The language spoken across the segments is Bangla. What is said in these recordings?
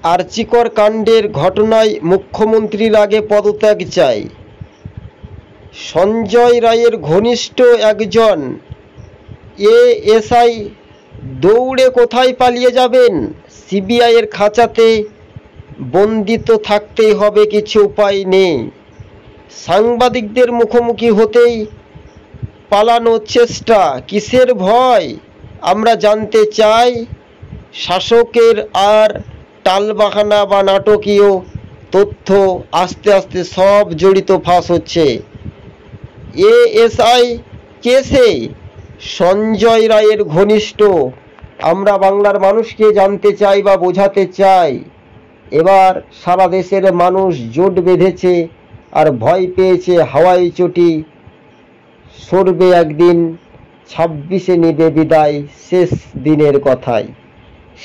আরজিকর কাণ্ডের ঘটনায় মুখ্যমন্ত্রীর আগে পদত্যাগ চাই। সঞ্জয় রায়ের ঘনিষ্ঠ একজন এএসআই দৌড়ে কোথায় পালিয়ে যাবেন? সিবিআইয়ের খাঁচাতে বন্দি তো থাকতেই হবে, কিছু উপায় নেই। সাংবাদিকদের মুখোমুখি হতেই পালানোর চেষ্টা, কিসের ভয়? আমরা জানতে চাই। শাসকের আর টালবাহানা বা নাটকীয় তথ্য আস্তে আস্তে সব জড়িত ফাঁস হচ্ছে। এএসআই কে সে? সঞ্জয় রায়ের ঘনিষ্ঠ। আমরা বাংলার মানুষকে জানতে চাই বা বোঝাতে চাই। এবার সারা দেশের মানুষ জোট বেঁধেছে আর ভয় পেয়েছে হাওয়াই চটি সরবে একদিন, 26-এ নেবে বিদায় শেষ দিনের কথায়।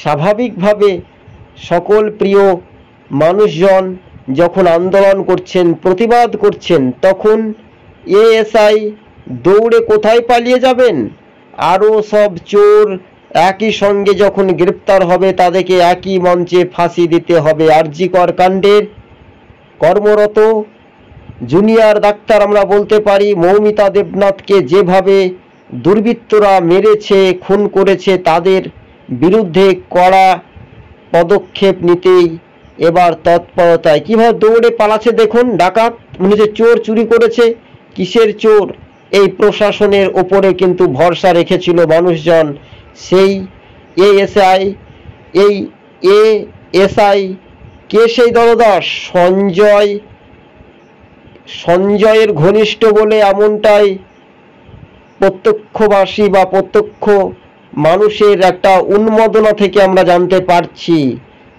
স্বাভাবিকভাবে সকল প্রিয় মানুষজন যখন আন্দোলন করছেন, প্রতিবাদ করছেন, তখন এএসআই দৌড়ে কোথায় পালিয়ে যাবেন? আরও সব চোর একই সঙ্গে যখন গ্রেপ্তার হবে, তাদেরকে একই মঞ্চে ফাঁসি দিতে হবে। আরজিকর কাণ্ডের কর্মরত জুনিয়র ডাক্তার আমরা বলতে পারি মৌমিতা দেবনাথকে যেভাবে দুর্বৃত্তরা মেরেছে, খুন করেছে, তাদের বিরুদ্ধে কড়া পদক্ষেপ নিতেই এবার তৎপরতায়। কীভাবে দৌড়ে পালাচ্ছে দেখুন। ডাকাত মনে হচ্ছে চোর, চুরি করেছে। কিসের চোর? এই প্রশাসনের ওপরে কিন্তু ভরসা রেখেছিল মানুষজন। সেই এএসআই কে সেই দলদাস? সঞ্জয়ের ঘনিষ্ঠ বলে এমনটাই প্রত্যক্ষবাসী বা প্রত্যক্ষ মানুষের একটা উন্মাদনা থেকে আমরা জানতে পারছি।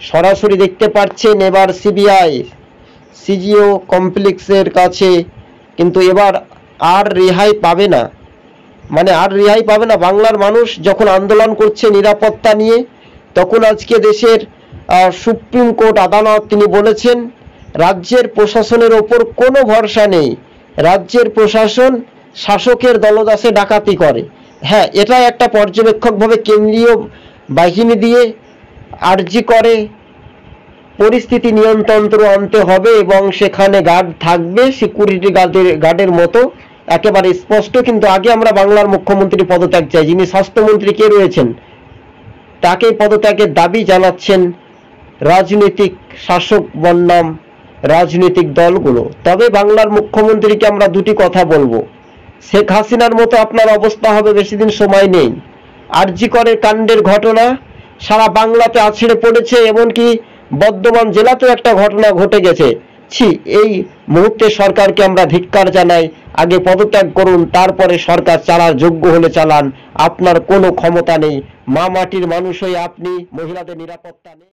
সরাসরি দেখতে পাচ্ছেন এবার সিবিআই সিজিও কমপ্লেক্সের কাছে কিন্তু এবার আর রেহাই পাবে না। আর রেহাই পাবে না। বাংলার মানুষ যখন আন্দোলন করছে নিরাপত্তা নিয়ে, তখন আজকে দেশের সুপ্রিম কোর্ট আদালত তিনি বলেছেন রাজ্যের প্রশাসনের ওপর কোনো ভরসা নেই। রাজ্যের প্রশাসন শাসকের দলদাসে ডাকাতি করে। হ্যাঁ, এটা একটা পর্যবেক্ষকভাবে কেন্দ্রীয় বাহিনী দিয়ে আরজিকরে পরিস্থিতি নিয়ন্ত্রণ আনতে হবে এবং সেখানে গার্ড থাকবে, সিকিউরিটি গার্ডের মতো, একেবারে স্পষ্ট। কিন্তু আগে আমরা বাংলার মুখ্যমন্ত্রী পদত্যাগ চাই। যিনি স্বাস্থ্যমন্ত্রী কে রয়েছেন, তাকে পদত্যাগের দাবি জানাচ্ছেন রাজনৈতিক শাসক বনাম রাজনৈতিক দলগুলো। তবে বাংলার মুখ্যমন্ত্রীকে আমরা দুটি কথা বলবো, শেখ হাসিনার মতো আপনার অবস্থা হবে, বেশি দিন সময় নেই। আরজিকরের কাণ্ডের ঘটনা সারা বাংলাতে আছড়ে পড়েছে, এমনকি বর্ধমান জেলাতেও একটা ঘটনা ঘটে গেছে। এই মুহূর্তে সরকারকে আমরা ধিক্কার জানাই। আগে পদত্যাগ করুন, তারপরে সরকার চালার যোগ্য হলে চালান। আপনার কোনো ক্ষমতা নেই। মা মাটির মানুষ হয়ে আপনি মহিলাদের নিরাপত্তা নেই।